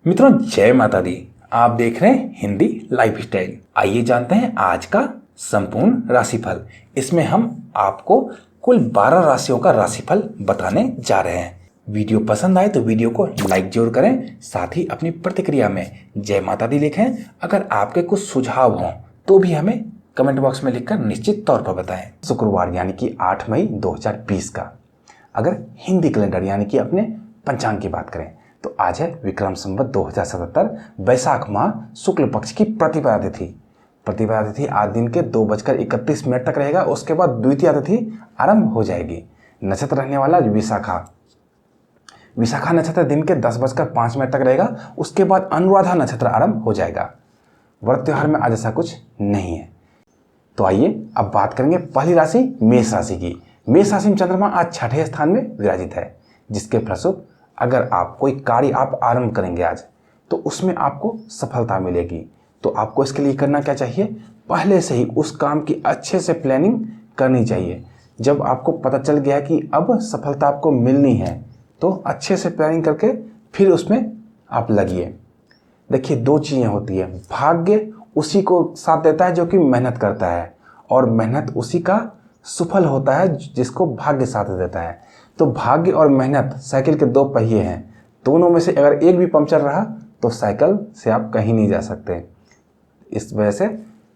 मित्रों, जय माता दी। आप देख रहे हैं हिंदी लाइफस्टाइल। आइए जानते हैं आज का संपूर्ण राशिफल। इसमें हम आपको कुल 12 राशियों का राशिफल बताने जा रहे हैं। वीडियो पसंद आए तो वीडियो को लाइक जरूर करें, साथ ही अपनी प्रतिक्रिया में जय माता दी लिखें। अगर आपके कुछ सुझाव हों तो भी हमें कमेंट बॉक्स में लिखकर निश्चित तौर पर बताएं। शुक्रवार यानी कि 8 मई 2020 का अगर हिंदी कैलेंडर यानी कि अपने पंचांग की बात करें तो आज है विक्रम संवत 2077 वैशाख माह शुक्ल पक्ष की प्रतिपदा तिथि। प्रतिपदा तिथि आज दिन के 2:31 तक रहेगा। उसके बाद द्वितीया तिथि आरंभ हो जाएगी। नक्षत्र रहने वाला विशाखा। विशाखा नक्षत्र दिन के 10:05 तक रहेगा। उसके बाद अनुराधा नक्षत्र आरंभ हो जाएगा। व्रत त्योहार में आज ऐसा कुछ नहीं है। तो आइए अब बात करेंगे पहली राशि मेष राशि की। मेष राशि में चंद्रमा आज छठे स्थान में विराजित है, जिसके फलस्वरूप अगर आप कोई कार्य आप आरंभ करेंगे आज तो उसमें आपको सफलता मिलेगी। तो आपको इसके लिए करना क्या चाहिए, पहले से ही उस काम की अच्छे से प्लानिंग करनी चाहिए। जब आपको पता चल गया कि अब सफलता आपको मिलनी है तो अच्छे से प्लानिंग करके फिर उसमें आप लगिए। देखिए, दो चीज़ें होती है, भाग्य उसी को साथ देता है जो कि मेहनत करता है, और मेहनत उसी का सफल होता है जिसको भाग्य साथ देता है। तो भाग्य और मेहनत साइकिल के दो पहिए हैं। दोनों में से अगर एक भी पंक्चर रहा तो साइकिल से आप कहीं नहीं जा सकते। इस वजह से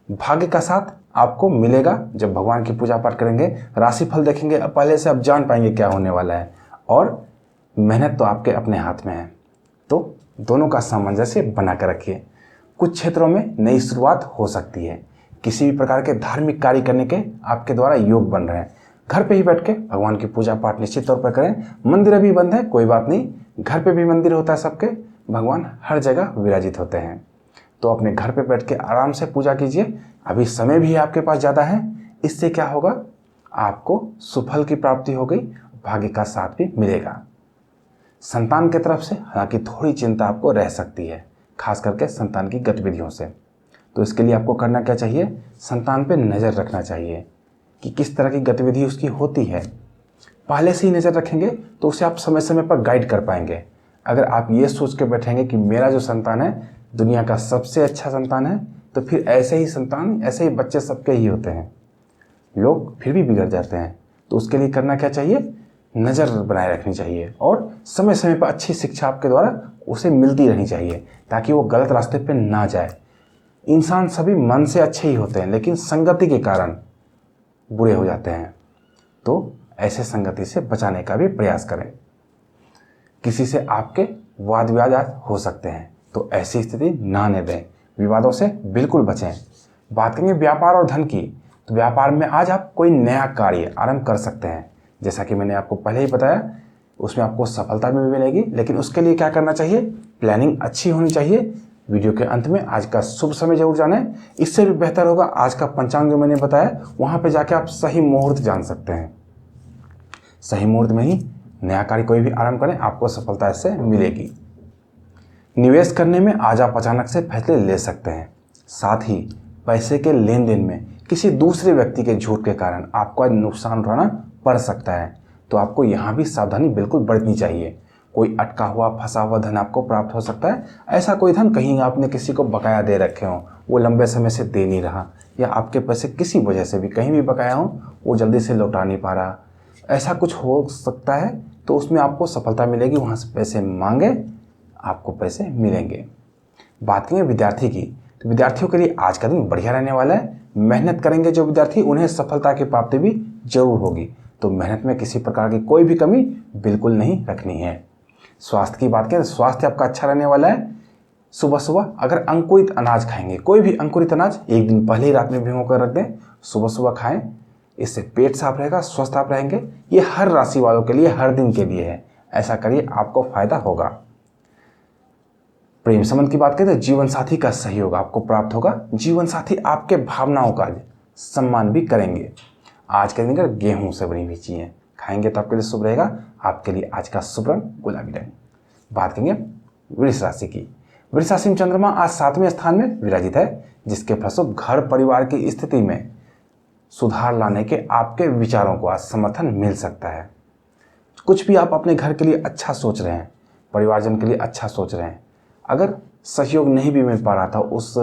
भाग्य का साथ आपको मिलेगा जब भगवान की पूजा पाठ करेंगे, राशिफल देखेंगे, पहले से आप जान पाएंगे क्या होने वाला है। और मेहनत तो आपके अपने हाथ में है, तो दोनों का सामंजस्य बना कर रखिए। कुछ क्षेत्रों में नई शुरुआत हो सकती है। किसी भी प्रकार के धार्मिक कार्य करने के आपके द्वारा योग बन रहे हैं। घर पे ही बैठ के भगवान की पूजा पाठ निश्चित तौर पर करें। मंदिर अभी बंद है, कोई बात नहीं, घर पे भी मंदिर होता है सबके, भगवान हर जगह विराजित होते हैं। तो अपने घर पे बैठ के आराम से पूजा कीजिए। अभी समय भी आपके पास ज़्यादा है। इससे क्या होगा, आपको सुफल की प्राप्ति हो गई, भाग्य का साथ भी मिलेगा। संतान की तरफ से हालांकि थोड़ी चिंता आपको रह सकती है, खास करके संतान की गतिविधियों से। तो इसके लिए आपको करना क्या चाहिए, संतान पे नज़र रखना चाहिए कि किस तरह की गतिविधि उसकी होती है। पहले से ही नज़र रखेंगे तो उसे आप समय समय पर गाइड कर पाएंगे। अगर आप ये सोच के बैठेंगे कि मेरा जो संतान है दुनिया का सबसे अच्छा संतान है, तो फिर ऐसे ही संतान, ऐसे ही बच्चे सबके ही होते हैं, लोग फिर भी बिगड़ जाते हैं। तो उसके लिए करना क्या चाहिए, नज़र बनाए रखनी चाहिए और समय समय पर अच्छी शिक्षा आपके द्वारा उसे मिलती रहनी चाहिए, ताकि वो गलत रास्ते पर ना जाए। इंसान सभी मन से अच्छे ही होते हैं, लेकिन संगति के कारण बुरे हो जाते हैं। तो ऐसे संगति से बचाने का भी प्रयास करें। किसी से आपके वाद विवाद हो सकते हैं, तो ऐसी स्थिति ना आने दें। विवादों से बिल्कुल बचें। बात करेंगे व्यापार और धन की। तो व्यापार में आज आप कोई नया कार्य आरंभ कर सकते हैं। जैसा कि मैंने आपको पहले ही बताया, उसमें आपको सफलता भी मिलेगी, लेकिन उसके लिए क्या करना चाहिए, प्लानिंग अच्छी होनी चाहिए। वीडियो के अंत में आज का शुभ समय जरूर जानें। इससे भी बेहतर होगा आज का पंचांग जो मैंने बताया, वहाँ पे जाके आप सही मुहूर्त जान सकते हैं। सही मुहूर्त में ही नया कार्य कोई भी आरंभ करें, आपको सफलता इससे मिलेगी। निवेश करने में आज आप अचानक से फैसले ले सकते हैं। साथ ही पैसे के लेन देन में किसी दूसरे व्यक्ति के झूठ के कारण आपको आज नुकसान उठाना पड़ सकता है। तो आपको यहाँ भी सावधानी बिल्कुल बरतनी चाहिए। कोई अटका हुआ फंसा हुआ धन आपको प्राप्त हो सकता है। ऐसा कोई धन कहीं आपने किसी को बकाया दे रखे हो, वो लंबे समय से दे नहीं रहा, या आपके पैसे किसी वजह से भी कहीं भी बकाया हो, वो जल्दी से लौटा नहीं पा रहा, ऐसा कुछ हो सकता है। तो उसमें आपको सफलता मिलेगी। वहाँ से पैसे मांगे, आपको पैसे मिलेंगे। बात करेंगे विद्यार्थी की। तो विद्यार्थियों के लिए आज का दिन बढ़िया रहने वाला है। मेहनत करेंगे जो विद्यार्थी, उन्हें सफलता की प्राप्ति भी जरूर होगी। तो मेहनत में किसी प्रकार की कोई भी कमी बिल्कुल नहीं रखनी है। स्वास्थ्य की बात करें, स्वास्थ्य आपका अच्छा रहने वाला है। सुबह सुबह अगर अंकुरित अनाज खाएंगे, कोई भी अंकुरित अनाज एक दिन पहले ही रात में भिगो कर रख दें, सुबह सुबह खाएं। इससे पेट साफ रहेगा, स्वस्थ आप रहेंगे। ये हर राशि वालों के लिए, हर दिन के लिए है। ऐसा करिए, आपको फायदा होगा। प्रेम संबंध की बात करें तो जीवन साथी का सहयोग आपको प्राप्त होगा। जीवन साथी आपके भावनाओं का सम्मान भी करेंगे। आज के दिन अगर गेहूं से बनी हुई चीजें खाएंगे तो आपके लिए शुभ रहेगा। आपके लिए आज का शुभ रंग गुलाबी रंग। बात करेंगे वृष राशि की। वृष राशि में चंद्रमा आज 7वें स्थान में विराजित है, जिसके फलस्वरूप घर परिवार की स्थिति में सुधार लाने के आपके विचारों को आज समर्थन मिल सकता है। कुछ भी आप अपने घर के लिए अच्छा सोच रहे हैं, परिवारजन के लिए अच्छा सोच रहे हैं, अगर सहयोग नहीं भी मिल पा रहा था उस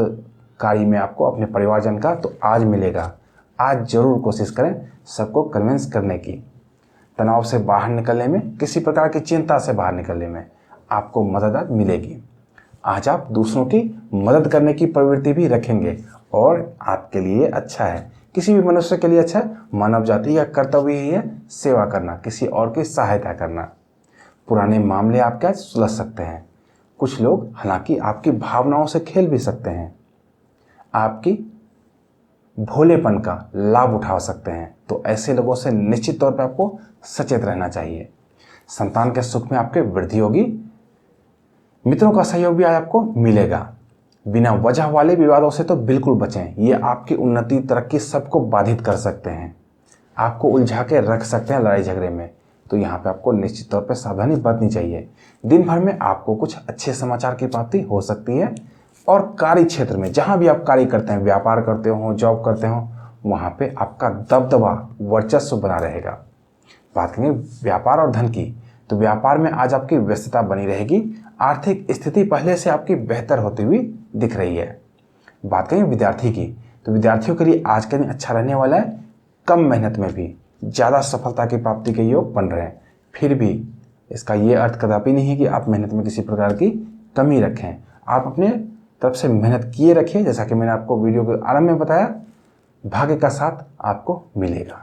कार्य में आपको अपने परिवारजन का, तो आज मिलेगा। आज ज़रूर कोशिश करें सबको कन्विंस करने की। तनाव से बाहर निकलने में, किसी प्रकार की चिंता से बाहर निकलने में आपको मदद मिलेगी। आज आप दूसरों की मदद करने की प्रवृत्ति भी रखेंगे और आपके लिए अच्छा है, किसी भी मनुष्य के लिए अच्छा है। मानव जाति का कर्तव्य ही है सेवा करना, किसी और की सहायता करना। पुराने मामले आपके आज सुलझ सकते हैं। कुछ लोग हालांकि आपकी भावनाओं से खेल भी सकते हैं, आपकी भोलेपन का लाभ उठा सकते हैं, तो ऐसे लोगों से निश्चित तौर पर आपको सचेत रहना चाहिए। संतान के सुख में आपके वृद्धि होगी। मित्रों का सहयोग भी आज आपको मिलेगा। बिना वजह वाले विवादों से तो बिल्कुल बचें, ये आपकी उन्नति तरक्की सबको बाधित कर सकते हैं, आपको उलझा के रख सकते हैं लड़ाई झगड़े में। तो यहाँ पे आपको निश्चित तौर पे सावधानी बरतनी चाहिए। दिन भर में आपको कुछ अच्छे समाचार की प्राप्ति हो सकती है और कार्य क्षेत्र में जहाँ भी आप कार्य करते हैं, व्यापार करते हो, जॉब करते हो, वहाँ पे आपका दबदबा वर्चस्व बना रहेगा। बात करेंगे व्यापार और धन की, तो व्यापार में आज आपकी व्यस्तता बनी रहेगी। आर्थिक स्थिति पहले से आपकी बेहतर होती हुई दिख रही है। बात करें विद्यार्थी की, तो विद्यार्थियों के लिए आज का दिन अच्छा रहने वाला है। कम मेहनत में भी ज़्यादा सफलता की प्राप्ति के योग बन रहे हैं। फिर भी इसका ये अर्थ कदापि नहीं है कि आप मेहनत में किसी प्रकार की कमी रखें। आप अपने तरफ से मेहनत किए रखिए। जैसा कि मैंने आपको वीडियो के आरंभ में बताया, भाग्य का साथ आपको मिलेगा।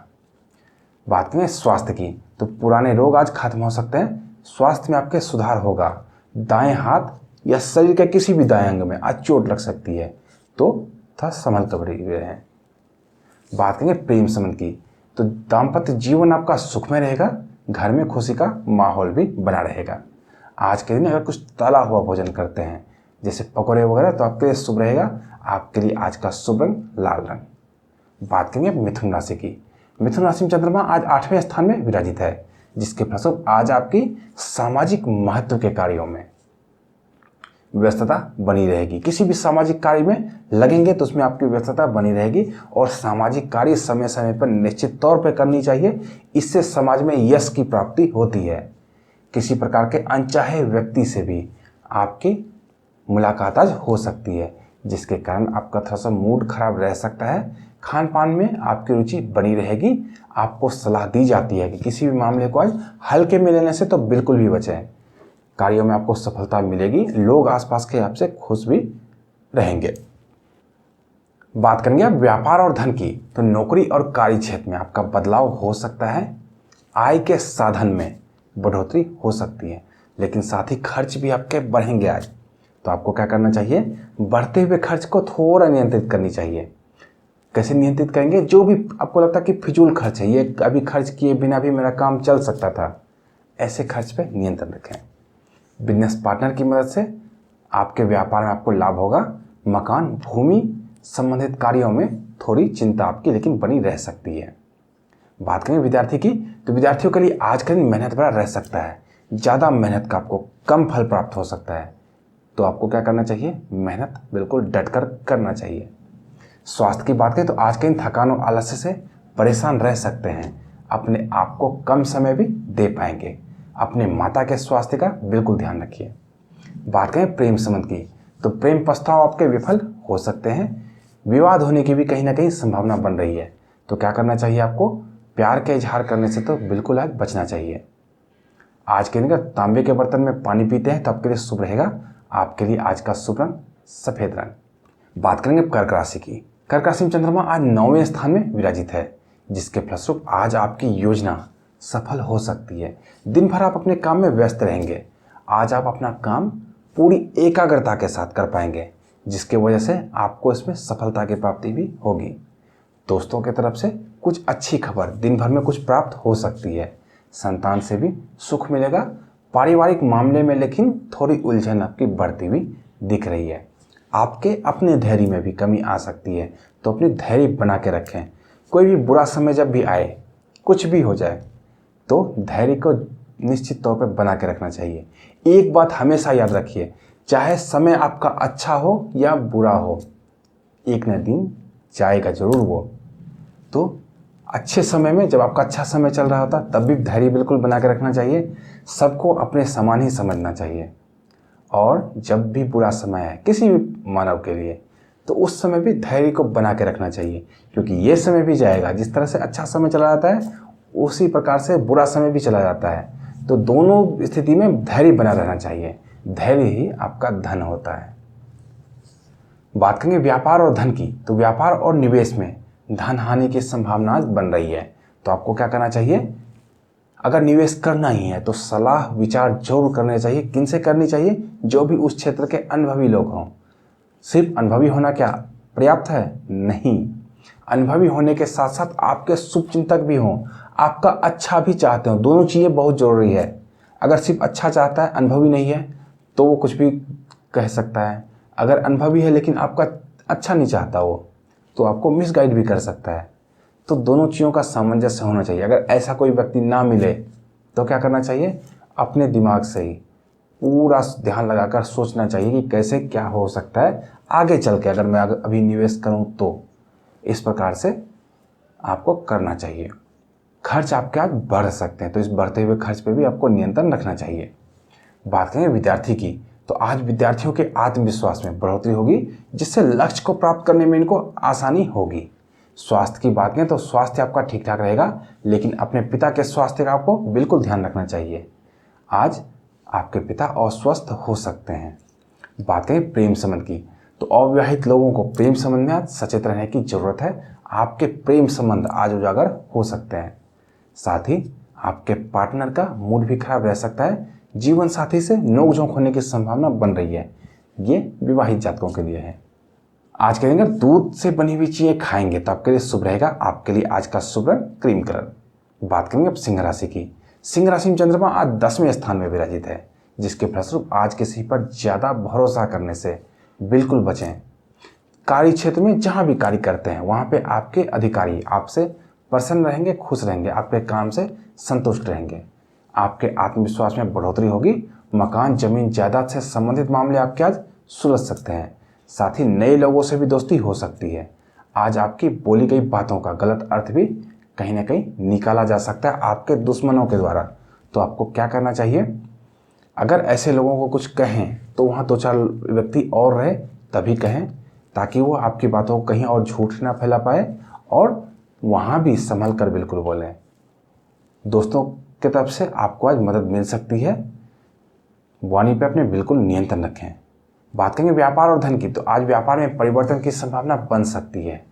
बात करें स्वास्थ्य की, तो पुराने रोग आज खत्म हो सकते हैं। स्वास्थ्य में आपके सुधार होगा। दाएं हाथ या शरीर के किसी भी दाएं अंग में आज चोट लग सकती है, तो थोड़ा संभल कर रहें। बात करेंगे प्रेम संबंध की, तो दाम्पत्य जीवन आपका सुखमय रहेगा। घर में खुशी का माहौल भी बना रहेगा। आज के दिन अगर कुछ तला हुआ भोजन करते हैं जैसे पकौड़े वगैरह, तो आपके लिए शुभ रहेगा। आपके लिए आज का शुभ रंग लाल रंग। बात करेंगे मिथुन राशि की। मिथुन राशि में चंद्रमा आज 8वें स्थान में विराजित है, जिसके फलस्वरूप आज आपकी सामाजिक महत्व के कार्यों में व्यस्तता बनी रहेगी। किसी भी सामाजिक कार्य में लगेंगे तो उसमें आपकी व्यस्तता बनी रहेगी और सामाजिक कार्य समय समय पर निश्चित तौर पर करनी चाहिए। इससे समाज में यश की प्राप्ति होती है। किसी प्रकार के अनचाहे व्यक्ति से भी आपकी मुलाकात आज हो सकती है, जिसके कारण आपका थोड़ा सा मूड खराब रह सकता है। खान पान में आपकी रुचि बनी रहेगी। आपको सलाह दी जाती है कि किसी भी मामले को आज हल्के में लेने से तो बिल्कुल भी बचें। कार्यों में आपको सफलता मिलेगी। लोग आसपास के आपसे खुश भी रहेंगे। बात करेंगे अब व्यापार और धन की, तो नौकरी और कार्य क्षेत्र में आपका बदलाव हो सकता है। आय के साधन में बढ़ोतरी हो सकती है, लेकिन साथ ही खर्च भी आपके बढ़ेंगे आज। तो आपको क्या करना चाहिए, बढ़ते हुए खर्च को थोड़ा नियंत्रित करनी चाहिए। कैसे नियंत्रित करेंगे, जो भी आपको लगता है कि फिजूल खर्च है, ये अभी खर्च किए बिना भी मेरा काम चल सकता था, ऐसे खर्च पे नियंत्रण रखें। बिजनेस पार्टनर की मदद से आपके व्यापार में आपको लाभ होगा। मकान भूमि संबंधित कार्यों में थोड़ी चिंता आपकी लेकिन बनी रह सकती है। बात करें विद्यार्थी की, तो विद्यार्थियों के लिए आज का दिन मेहनत भरा रह सकता है। ज़्यादा मेहनत का आपको कम फल प्राप्त हो सकता है। तो आपको क्या करना चाहिए, मेहनत बिल्कुल डटकर करना चाहिए। स्वास्थ्य की बात करें तो आज के दिन थकान और आलस्य से परेशान रह सकते हैं। अपने आप को कम समय भी दे पाएंगे। अपने माता के स्वास्थ्य का बिल्कुल ध्यान रखिए। बात करें प्रेम संबंध की, तो प्रेम प्रस्ताव आपके विफल हो सकते हैं। विवाद होने की भी कहीं ना कहीं संभावना बन रही है। तो क्या करना चाहिए आपको, प्यार के इजहार करने से तो बिल्कुल आज बचना चाहिए। आज के दिन अगर तांबे के बर्तन में पानी पीते हैं तो आपके लिए शुभ रहेगा। आपके लिए आज का शुभ रंग सफेद रंग। बात करेंगे कर्क राशि की। कर्क राशि में चंद्रमा आज 9वें स्थान में विराजित है, जिसके फलस्वरूप आज आपकी योजना सफल हो सकती है। दिन भर आप अपने काम में व्यस्त रहेंगे। आज आप अपना काम पूरी एकाग्रता के साथ कर पाएंगे, जिसके वजह से आपको इसमें सफलता की प्राप्ति भी होगी। दोस्तों की तरफ से कुछ अच्छी खबर दिन भर में कुछ प्राप्त हो सकती है। संतान से भी सुख मिलेगा। पारिवारिक मामले में लेकिन थोड़ी उलझन आपकी बढ़ती हुई दिख रही है। आपके अपने धैर्य में भी कमी आ सकती है, तो अपनी धैर्य बना के रखें। कोई भी बुरा समय जब भी आए, कुछ भी हो जाए, तो धैर्य को निश्चित तौर पर बना के रखना चाहिए। एक बात हमेशा याद रखिए, चाहे समय आपका अच्छा हो या बुरा हो, एक न दिन जाएगा जरूर वो। तो अच्छे समय में, जब आपका अच्छा समय चल रहा होता, तब भी धैर्य बिल्कुल बना के रखना चाहिए। सबको अपने समान ही समझना चाहिए और जब भी बुरा समय है किसी भी मानव के लिए, तो उस समय भी धैर्य को बना के रखना चाहिए, क्योंकि ये समय भी जाएगा। जिस तरह से अच्छा समय चला जाता है उसी प्रकार से बुरा समय भी चला जाता है। तो दोनों स्थिति में धैर्य बना रहना चाहिए। धैर्य ही आपका धन होता है। बात करेंगे व्यापार और धन की, तो व्यापार और निवेश में धन हानि की संभावना बन रही है। तो आपको क्या करना चाहिए? अगर निवेश करना ही है तो सलाह विचार जरूर करने चाहिए। किनसे करनी चाहिए? जो भी उस क्षेत्र के अनुभवी लोग हों। सिर्फ अनुभवी होना क्या पर्याप्त है? नहीं, अनुभवी होने के साथ साथ आपके शुभचिंतक भी हों, आपका अच्छा भी चाहते हो। दोनों चीज़ें बहुत जरूरी है। अगर सिर्फ अच्छा चाहता है, अनुभवी नहीं है, तो वो कुछ भी कह सकता है। अगर अनुभवी है लेकिन आपका अच्छा नहीं चाहता वो, तो आपको मिसगाइड भी कर सकता है। तो दोनों चीज़ों का सामंजस्य होना चाहिए। अगर ऐसा कोई व्यक्ति ना मिले तो क्या करना चाहिए? अपने दिमाग से ही पूरा ध्यान लगाकर सोचना चाहिए कि कैसे क्या हो सकता है आगे चल के, अगर मैं अभी निवेश करूं तो। इस प्रकार से आपको करना चाहिए। खर्च आपके आज बढ़ सकते हैं, तो इस बढ़ते हुए खर्च पे भी आपको नियंत्रण रखना चाहिए। बात करें विद्यार्थी की, तो आज विद्यार्थियों के आत्मविश्वास में बढ़ोतरी होगी, जिससे लक्ष्य को प्राप्त करने में इनको आसानी होगी। स्वास्थ्य की बात करें तो स्वास्थ्य आपका ठीक ठाक रहेगा, लेकिन अपने पिता के स्वास्थ्य का आपको बिल्कुल ध्यान रखना चाहिए। आज आपके पिता अस्वस्थ हो सकते हैं। बात करें प्रेम संबंध की, तो अविवाहित लोगों को प्रेम संबंध में आज सचेत रहने की जरूरत है। आपके प्रेम संबंध आज उजागर हो सकते हैं। साथ ही आपके पार्टनर का मूड भी खराब रह सकता है। जीवन साथी से नोकझोंक होने की संभावना बन रही है। ये विवाहित जातकों के लिए है। आज के दिन अगर दूध से बनी हुई चीजें खाएंगे तो आपके लिए शुभ रहेगा। आपके लिए आज का शुभ रंग क्रीम कलर। बात करेंगे अब सिंह राशि की। सिंह राशि में चंद्रमा आज 10वें स्थान में विराजित है, जिसके फलस्वरूप आज किसी पर ज्यादा भरोसा करने से बिल्कुल बचें। कार्य क्षेत्र में जहां भी कार्य करते हैं वहां पे आपके अधिकारी आपसे प्रसन्न रहेंगे, खुश रहेंगे, आपके काम से संतुष्ट रहेंगे। आपके आत्मविश्वास में बढ़ोतरी होगी। मकान जमीन जायदाद से संबंधित मामले आपके आज सुलझ सकते हैं। साथ ही नए लोगों से भी दोस्ती हो सकती है। आज आपकी बोली गई बातों का गलत अर्थ भी कहीं ना कहीं निकाला जा सकता है आपके दुश्मनों के द्वारा। तो आपको क्या करना चाहिए? अगर ऐसे लोगों को कुछ कहें तो वहाँ 2-4 व्यक्ति और रहे तभी कहें, ताकि वो आपकी बातों को कहीं और झूठ ना फैला पाए, और वहाँ भी संभल कर बिल्कुल बोलें। दोस्तों की तरफ से आपको आज मदद मिल सकती है। वाणी पे अपने बिल्कुल नियंत्रण रखें। बात करेंगे व्यापार और धन की, तो आज व्यापार में परिवर्तन की संभावना बन सकती है।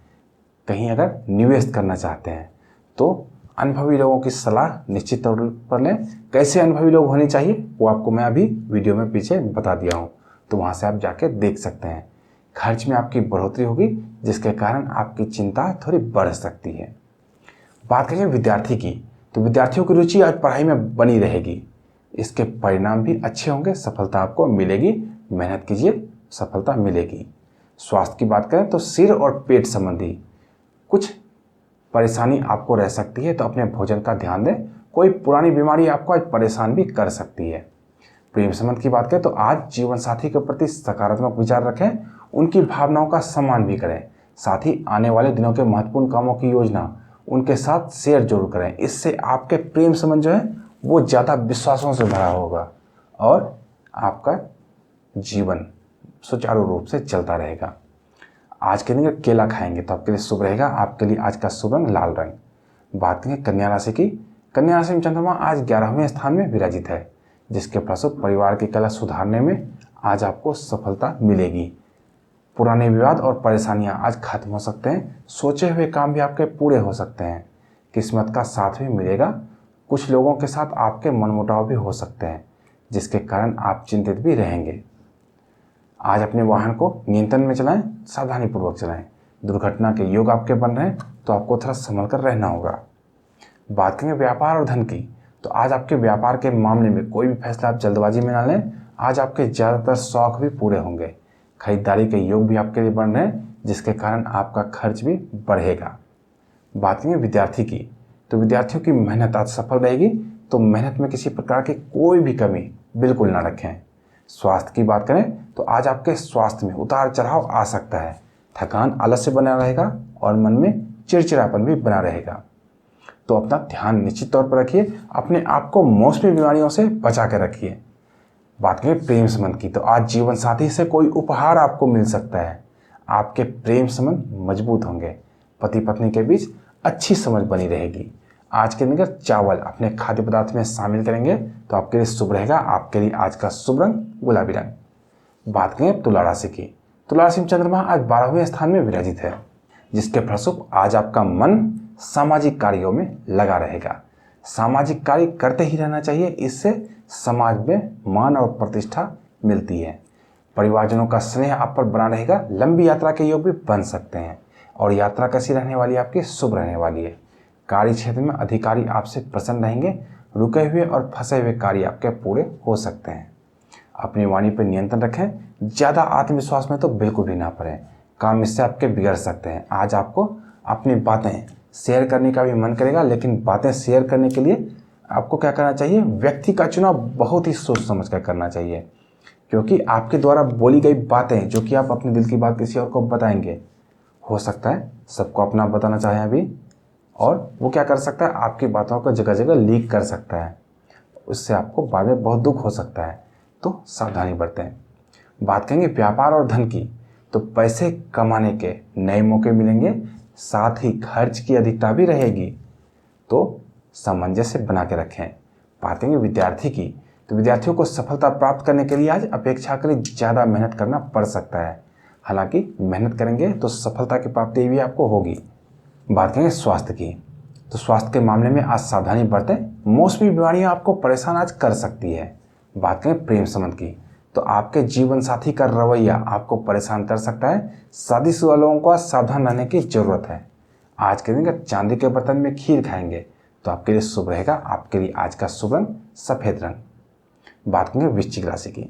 कहीं अगर निवेश करना चाहते हैं तो अनुभवी लोगों की सलाह निश्चित तौर पर लें। कैसे अनुभवी लोग होने चाहिए वो आपको मैं अभी वीडियो में पीछे बता दिया हूँ, तो वहाँ से आप जाके देख सकते हैं। खर्च में आपकी बढ़ोतरी होगी, जिसके कारण आपकी चिंता थोड़ी बढ़ सकती है। बात करेंगे विद्यार्थी की, तो विद्यार्थियों की रुचि आज पढ़ाई में बनी रहेगी। इसके परिणाम भी अच्छे होंगे, सफलता आपको मिलेगी। मेहनत कीजिए, सफलता मिलेगी। स्वास्थ्य की बात करें तो सिर और पेट संबंधी कुछ परेशानी आपको रह सकती है, तो अपने भोजन का ध्यान दें। कोई पुरानी बीमारी आपको आज परेशान भी कर सकती है। प्रेम संबंध की बात करें तो आज जीवन साथी के प्रति सकारात्मक विचार रखें, उनकी भावनाओं का सम्मान भी करें। साथ ही आने वाले दिनों के महत्वपूर्ण कामों की योजना उनके साथ शेयर जरूर करें। इससे आपके प्रेम संबंध जो है वो ज़्यादा विश्वासों से भरा होगा और आपका जीवन सुचारू रूप से चलता रहेगा। आज के दिन केला खाएंगे तो आपके लिए शुभ रहेगा। आपके लिए आज का शुभ रंग लाल रंग। बात करें कन्या राशि की। कन्या राशि में चंद्रमा आज 11वें स्थान में विराजित है, जिसके फलस्वरूप परिवार की कलह सुधारने में आज आपको सफलता मिलेगी। पुराने विवाद और परेशानियां आज खत्म हो सकते हैं। सोचे हुए काम भी आपके पूरे हो सकते हैं। किस्मत का साथ भी मिलेगा। कुछ लोगों के साथ आपके मनमुटाव भी हो सकते हैं, जिसके कारण आप चिंतित भी रहेंगे। आज अपने वाहन को नियंत्रण में चलाएं, सावधानी पूर्वक चलाएं। दुर्घटना के योग आपके बन रहे हैं, तो आपको थोड़ा संभल कर रहना होगा। बात करेंगे व्यापार और धन की, तो आज आपके व्यापार के मामले में कोई भी फैसला आप जल्दबाजी में ना लें। आज आपके ज़्यादातर शौक भी पूरे होंगे। खरीदारी के योग भी आपके लिए बन रहे हैं, जिसके कारण आपका खर्च भी बढ़ेगा। बात करेंगे विद्यार्थी की, तो विद्यार्थियों की मेहनत आज सफल रहेगी। तो मेहनत में किसी प्रकार की कोई भी कमी बिल्कुल ना रखें। स्वास्थ्य की बात करें तो आज आपके स्वास्थ्य में उतार चढ़ाव आ सकता है। थकान आलस्य बना रहेगा और मन में चिड़चिड़ापन भी बना रहेगा। तो अपना ध्यान निश्चित तौर पर रखिए। अपने आप को मौसमी बीमारियों से बचा कर रखिए। बात करें प्रेम संबंध की, तो आज जीवन साथी से कोई उपहार आपको मिल सकता है। आपके प्रेम संबंध मजबूत होंगे। पति पत्नी के बीच अच्छी समझ बनी रहेगी। आज के दिन अगर चावल अपने खाद्य पदार्थ में शामिल करेंगे तो आपके लिए शुभ रहेगा। आपके लिए आज का शुभ रंग गुलाबी रंग। बात करें तुला राशि की, तुला राशि में चंद्रमा आज 12वें स्थान में विराजित है, जिसके फलस्वरूप आज आपका मन सामाजिक कार्यों में लगा रहेगा। सामाजिक कार्य करते ही रहना चाहिए, इससे समाज में मान और प्रतिष्ठा मिलती है। परिवारजनों का स्नेह आप पर बना रहेगा। लंबी यात्रा के योग भी बन सकते हैं और यात्रा कैसी रहने वाली है आपकी, शुभ रहने वाली है। कार्य क्षेत्र में अधिकारी आपसे प्रसन्न रहेंगे। रुके हुए और फंसे हुए कार्य आपके पूरे हो सकते हैं। अपनी वाणी पर नियंत्रण रखें। ज़्यादा आत्मविश्वास में तो बिल्कुल भी ना पड़ें, काम इससे आपके बिगड़ सकते हैं। आज आपको अपनी बातें शेयर करने का भी मन करेगा, लेकिन बातें शेयर करने के लिए आपको क्या करना चाहिए, व्यक्ति का चुनाव बहुत ही सोच समझ कर करना चाहिए, क्योंकि आपके द्वारा बोली गई बातें जो कि आप अपने दिल की बात किसी और को बताएंगे, हो सकता है सबको अपना बताना चाहें अभी, और वो क्या कर सकता है, आपकी बातों को जगह जगह लीक कर सकता है। उससे आपको बाद में बहुत दुख हो सकता है, तो सावधानी बरतें। बात करेंगे व्यापार और धन की, तो पैसे कमाने के नए मौके मिलेंगे, साथ ही खर्च की अधिकता भी रहेगी, तो सामंजस्य बना के रखें। बात करेंगे विद्यार्थी की, तो विद्यार्थियों को सफलता प्राप्त करने के लिए आज अपेक्षाकृत ज़्यादा मेहनत करना पड़ सकता है। हालांकि मेहनत करेंगे तो सफलता की प्राप्ति भी आपको होगी। बात करेंगे स्वास्थ्य की, तो स्वास्थ्य के मामले में आज सावधानी बरतें। मौसमी बीमारियां आपको परेशान आज कर सकती है। बात करें प्रेम संबंध की, तो आपके जीवन साथी का रवैया आपको परेशान कर सकता है। शादीशुदा लोगों को आज सावधान रहने की जरूरत है। आज के दिन अगर चांदी के बर्तन में खीर खाएंगे तो आपके लिए शुभ रहेगा। आपके लिए आज का शुभ रंग सफेद रंग। बात करेंगे वृश्चिक राशि की,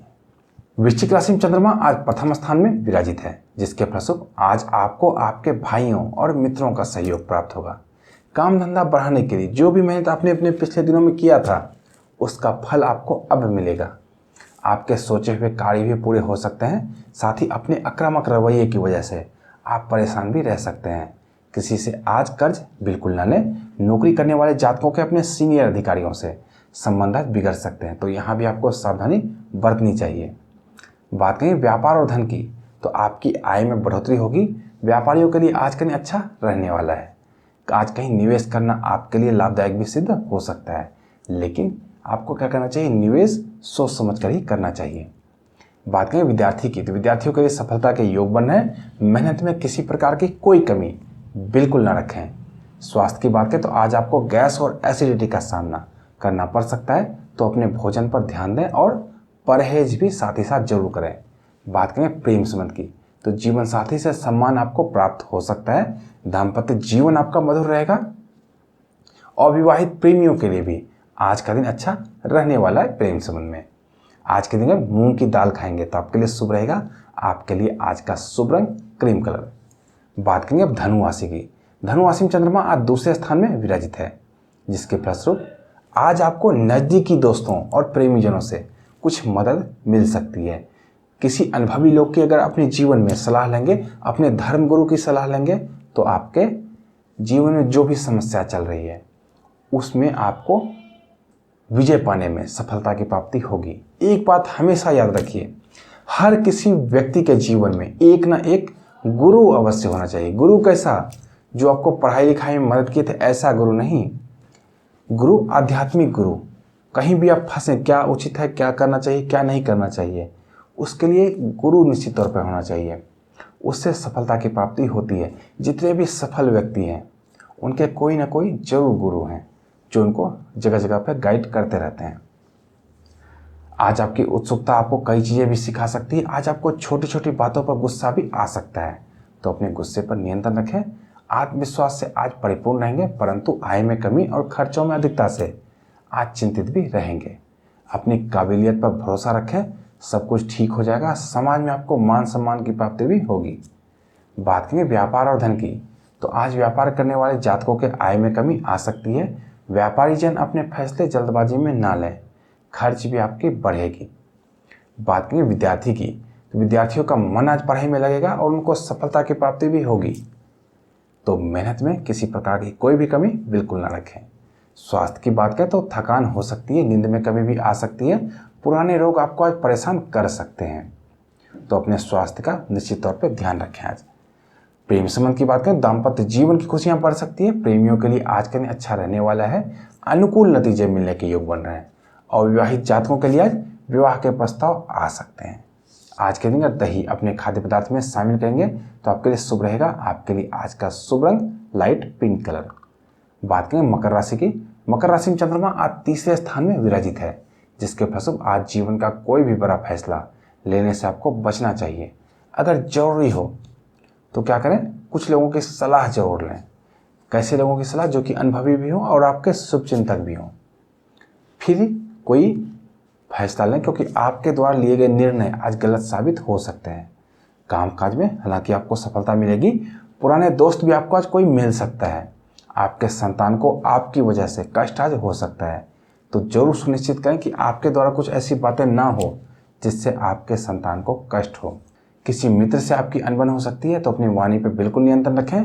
वृश्चिक राशि में चंद्रमा आज प्रथम स्थान में विराजित है, जिसके फलस्वरूप आज आपको आपके भाइयों और मित्रों का सहयोग प्राप्त होगा। काम धंधा बढ़ाने के लिए जो भी मेहनत आपने अपने पिछले दिनों में किया था, उसका फल आपको अब मिलेगा। आपके सोचे हुए कार्य भी पूरे हो सकते हैं। साथ ही अपने आक्रामक रवैये की वजह से आप परेशान भी रह सकते हैं। किसी से आज कर्ज बिल्कुल न लें। नौकरी करने वाले जातकों के अपने सीनियर अधिकारियों से संबंध बिगड़ सकते हैं, तो यहाँ भी आपको सावधानी बरतनी चाहिए। बात करें व्यापार और धन की, तो आपकी आय में बढ़ोतरी होगी। व्यापारियों के लिए आज का दिन अच्छा रहने वाला है। आज कहीं निवेश करना आपके लिए लाभदायक भी सिद्ध हो सकता है, लेकिन आपको क्या करना चाहिए, निवेश सोच समझ कर ही करना चाहिए। बात करें विद्यार्थी की, तो विद्यार्थियों के लिए सफलता के योग बन रहे हैं। मेहनत में किसी प्रकार की कोई कमी बिल्कुल ना रखें। स्वास्थ्य की बात करें तो आज आपको गैस और एसिडिटी का सामना करना पड़ सकता है, तो अपने भोजन पर ध्यान दें और परहेज भी साथ ही साथ जरूर करें। बात करें प्रेम संबंध की, तो जीवन साथी से सम्मान आपको प्राप्त हो सकता है। दाम्पत्य जीवन आपका मधुर रहेगा। अविवाहित प्रेमियों के लिए भी आज का दिन अच्छा रहने वाला है। प्रेम संबंध में आज के दिन मूंग की दाल खाएंगे तो आपके लिए शुभ रहेगा। आपके लिए आज का शुभ रंग क्रीम कलर। बात करेंगे अब धनु राशि की। धनु राशि में चंद्रमा आज दूसरे स्थान में विराजित है, जिसके फलस्वरूप आज आपको नज़दीकी दोस्तों और प्रेमीजनों से कुछ मदद मिल सकती है। किसी अनुभवी लोग की अगर अपने जीवन में सलाह लेंगे, अपने धर्म गुरु की सलाह लेंगे, तो आपके जीवन में जो भी समस्या चल रही है उसमें आपको विजय पाने में सफलता की प्राप्ति होगी। एक बात हमेशा याद रखिए, हर किसी व्यक्ति के जीवन में एक ना एक गुरु अवश्य होना चाहिए। गुरु कैसा, जो आपको पढ़ाई लिखाई में मदद किए थे, ऐसा गुरु नहीं। गुरु आध्यात्मिक गुरु। कहीं भी आप फंसे, क्या उचित है, क्या करना चाहिए, क्या नहीं करना चाहिए, उसके लिए गुरु निश्चित तौर पर होना चाहिए। उससे सफलता की प्राप्ति होती है। जितने भी सफल व्यक्ति हैं उनके कोई ना कोई जरूर गुरु हैं जो उनको जगह जगह पर गाइड करते रहते हैं। आज आपकी उत्सुकता आपको कई चीज़ें भी सिखा सकती है। आज आपको छोटी छोटी बातों पर गुस्सा भी आ सकता है, तो अपने गुस्से पर नियंत्रण रखें। आत्मविश्वास से आज परिपूर्ण रहेंगे, परंतु आय में कमी और खर्चों में अधिकता से आज चिंतित भी रहेंगे। अपनी काबिलियत पर भरोसा रखें, सब कुछ ठीक हो जाएगा। समाज में आपको मान सम्मान की प्राप्ति भी होगी। बात करेंगे व्यापार और धन की, तो आज व्यापार करने वाले जातकों के आय में कमी आ सकती है। व्यापारी जन अपने फैसले जल्दबाजी में ना लें, खर्च भी आपकी बढ़ेगी। बात करेंगे विद्यार्थी की, तो विद्यार्थियों का मन आज पढ़ाई में लगेगा और उनको सफलता की प्राप्ति भी होगी, तो मेहनत में किसी प्रकार की कोई भी कमी बिल्कुल ना रखें। स्वास्थ्य की बात करें तो थकान हो सकती है, नींद में कभी भी आ सकती है। पुराने रोग आपको आज परेशान कर सकते हैं, तो अपने स्वास्थ्य का निश्चित तौर पर ध्यान रखें। आज प्रेम संबंध की बात करें, दाम्पत्य जीवन की खुशियां बढ़ सकती है। प्रेमियों के लिए आज का दिन अच्छा रहने वाला है, अनुकूल नतीजे मिलने के योग बन रहे हैं। और विवाहित जातकों के लिए आज विवाह के प्रस्ताव आ सकते हैं। आज के दिन अगर दही अपने खाद्य पदार्थ में शामिल करेंगे तो आपके लिए शुभ रहेगा। आपके लिए आज का शुभ रंग लाइट पिंक कलर। बात करें मकर राशि की, मकर राशि में चंद्रमा आज तीसरे स्थान में विराजित है, जिसके फलस्वरूप आज जीवन का कोई भी बड़ा फैसला लेने से आपको बचना चाहिए। अगर जरूरी हो तो क्या करें, कुछ लोगों की सलाह जरूर लें। कैसे लोगों की सलाह? जो कि अनुभवी भी हो और आपके शुभचिंतक भी हों, फिर कोई फैसला लें, क्योंकि आपके द्वारा लिए गए निर्णय आज गलत साबित हो सकते हैं। कामकाज में हालांकि आपको सफलता मिलेगी, पुराने दोस्त भी आपको आज कोई मिल सकता है। आपके संतान को आपकी वजह से कष्ट आज हो सकता है, तो जरूर सुनिश्चित करें कि आपके द्वारा कुछ ऐसी बातें ना हो जिससे आपके संतान को कष्ट हो। किसी मित्र से आपकी अनबन हो सकती है, तो अपनी वाणी पर बिल्कुल नियंत्रण रखें।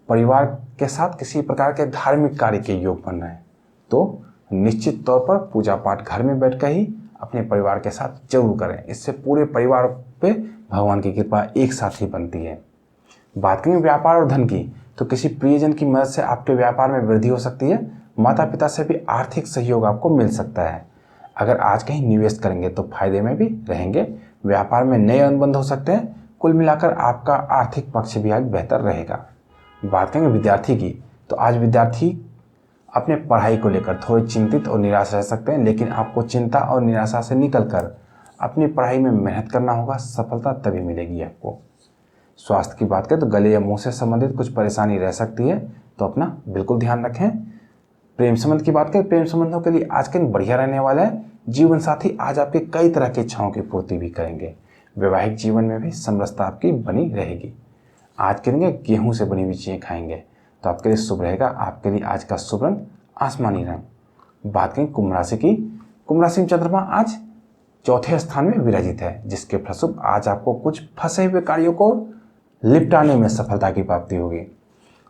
परिवार के साथ किसी प्रकार के धार्मिक कार्य के योग बन रहे हैं, तो निश्चित तौर पर पूजा पाठ घर में बैठकर ही अपने परिवार के साथ जरूर करें। इससे पूरे परिवार पे भगवान की कृपा एक साथ ही बनती है। बात करें व्यापार और धन की, तो किसी प्रियजन की मदद से आपके व्यापार में वृद्धि हो सकती है। माता पिता से भी आर्थिक सहयोग आपको मिल सकता है। अगर आज कहीं निवेश करेंगे तो फायदे में भी रहेंगे। व्यापार में नए अनुबंध हो सकते हैं। कुल मिलाकर आपका आर्थिक पक्ष भी आज बेहतर रहेगा। बात करेंगे विद्यार्थी की, तो आज विद्यार्थी अपने पढ़ाई को लेकर थोड़े चिंतित और निराश रह सकते हैं, लेकिन आपको चिंता और निराशा से निकलकर अपनी पढ़ाई में मेहनत करना होगा। सफलता तभी मिलेगी आपको। स्वास्थ्य की बात करें तो गले या मुंह से संबंधित कुछ परेशानी रह सकती है, तो अपना बिल्कुल ध्यान रखें। प्रेम संबंध की बात करें, प्रेम संबंधों के लिए आज के दिन बढ़िया रहने वाला है। जीवन साथी आज आपके कई तरह की इच्छाओं की पूर्ति भी करेंगे। वैवाहिक जीवन में भी समरसता आपकी बनी रहेगी। आज के दिन गेहूं से बनी हुई चीज़ें खाएंगे तो आपके लिए शुभ रहेगा। आपके लिए आज का शुभ रंग आसमानी रंग। बात करें कुंभ राशि की, कुंभ राशि में चंद्रमा आज चौथे स्थान में विराजित है, जिसके फलस्वरूप आज आपको कुछ फंसे हुए कार्यों को निपटाने में सफलता की प्राप्ति होगी।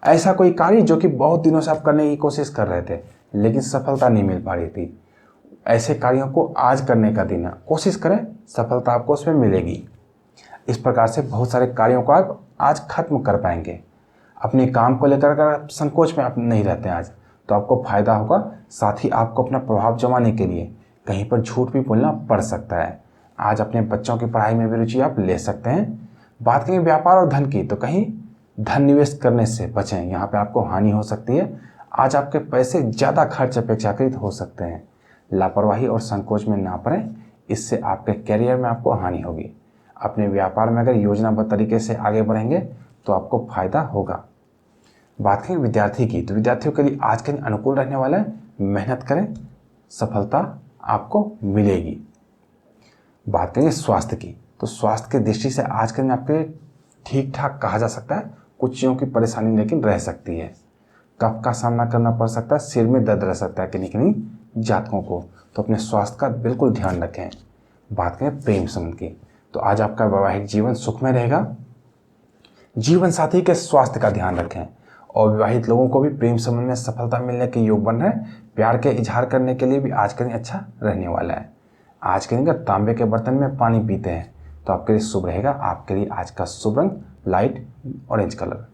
ऐसा कोई कार्य जो कि बहुत दिनों से आप करने की कोशिश कर रहे थे लेकिन सफलता नहीं मिल पा रही थी, ऐसे कार्यों को आज करने का दिन है। कोशिश करें, सफलता आपको उसमें मिलेगी। इस प्रकार से बहुत सारे कार्यों को आप आज खत्म कर पाएंगे। अपने काम को लेकर अगर संकोच में आप नहीं रहते हैं आज, तो आपको फायदा होगा। साथ ही आपको अपना प्रभाव जमाने के लिए कहीं पर झूठ भी बोलना पड़ सकता है। आज अपने बच्चों की पढ़ाई में भी रुचि आप ले सकते हैं। बात करें व्यापार और धन की, तो कहीं धन निवेश करने से बचें, यहाँ पे आपको हानि हो सकती है। आज आपके पैसे ज़्यादा खर्च अपेक्षाकृत हो सकते हैं। लापरवाही और संकोच में ना पड़ें, इससे आपके करियर में आपको हानि होगी। अपने व्यापार में अगर योजनाबद्ध तरीके से आगे बढ़ेंगे तो आपको फायदा होगा। बात करें विद्यार्थी की, तो विद्यार्थियों के लिए आज के दिन अनुकूल रहने वाला है। मेहनत करें, सफलता आपको मिलेगी। बात करेंगे स्वास्थ्य की, तो स्वास्थ्य की दृष्टि से आज के दिन आपके ठीक ठाक कहा जा सकता है। कुछ चीज़ों की परेशानी लेकिन रह सकती है। कफ का सामना करना पड़ सकता है, सिर में दर्द रह सकता है किन्हीं जातकों को, तो अपने स्वास्थ्य का बिल्कुल ध्यान रखें। बात करें प्रेम संबंध की, तो आज आपका वैवाहिक जीवन सुखमय रहेगा। जीवन साथी के स्वास्थ्य का ध्यान रखें। और विवाहित लोगों को भी प्रेम संबंध में सफलता मिलने के योग बन रहे हैं। प्यार के इजहार करने के लिए भी आज का दिन अच्छा रहने वाला है। आज के दिन अगर तांबे के बर्तन में पानी पीते हैं तो आपके लिए शुभ रहेगा। आपके लिए आज का शुभ रंग लाइट ऑरेंज कलर।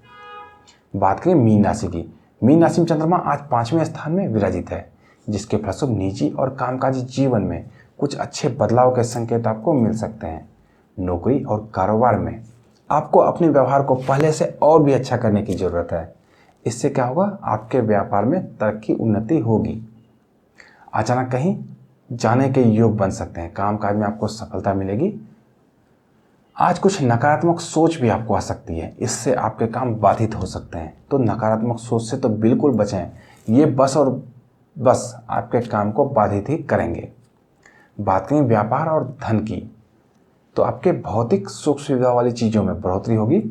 बात करें मीन राशि की, मीन राशि में चंद्रमा आज 5वें स्थान में विराजित है, जिसके फलस्वरूप निजी और कामकाजी जीवन में कुछ अच्छे बदलाव के संकेत आपको मिल सकते हैं। नौकरी और कारोबार में आपको अपने व्यवहार को पहले से और भी अच्छा करने की जरूरत है। इससे क्या होगा, आपके व्यापार में तरक्की उन्नति होगी। अचानक कहीं जाने के योग बन सकते हैं। कामकाज में आपको सफलता मिलेगी। आज कुछ नकारात्मक सोच भी आपको आ सकती है, इससे आपके काम बाधित हो सकते हैं। तो नकारात्मक सोच से तो बिल्कुल बचें, ये बस और बस आपके काम को बाधित ही करेंगे। बात करें व्यापार और धन की, तो आपके भौतिक सुख सुविधा वाली चीज़ों में बढ़ोतरी होगी।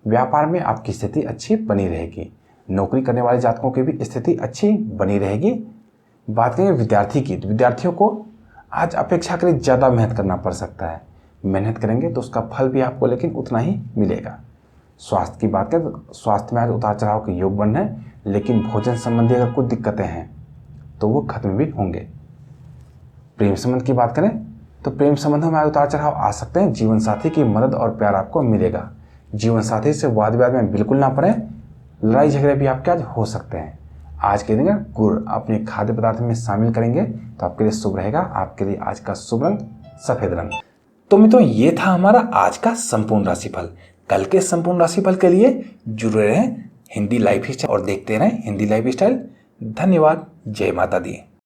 व्यापार में आपकी स्थिति अच्छी बनी रहेगी। नौकरी करने वाले जातकों की भी स्थिति अच्छी बनी रहेगी। बात करें विद्यार्थी की, तो विद्यार्थियों को आज अपेक्षाकृत ज़्यादा मेहनत करना पड़ सकता है। मेहनत करेंगे तो उसका फल भी आपको लेकिन उतना ही मिलेगा। स्वास्थ्य की बात करें तो स्वास्थ्य में आज उतार चढ़ाव के योग बन रहे हैं, लेकिन भोजन संबंधी अगर कुछ दिक्कतें हैं तो वो खत्म भी होंगे। प्रेम संबंध की बात करें तो प्रेम संबंधों में उतार चढ़ाव आ सकते हैं। जीवन साथी की मदद और प्यार आपको मिलेगा। जीवन साथी से वाद विवाद में बिल्कुल ना पड़े, लड़ाई झगड़े भी आपके आज हो सकते हैं। आज के दिन गुड़ अपने खाद्य पदार्थ में शामिल करेंगे तो आपके लिए शुभ रहेगा। आपके लिए आज का शुभ रंग सफेद रंग। तो मित्रों, ये था हमारा आज का संपूर्ण राशिफल। कल के संपूर्ण राशिफल के लिए जुड़े रहें हिंदी लाइफ स्टाइल और देखते रहें हिंदी लाइफ स्टाइल। धन्यवाद। जय माता दी।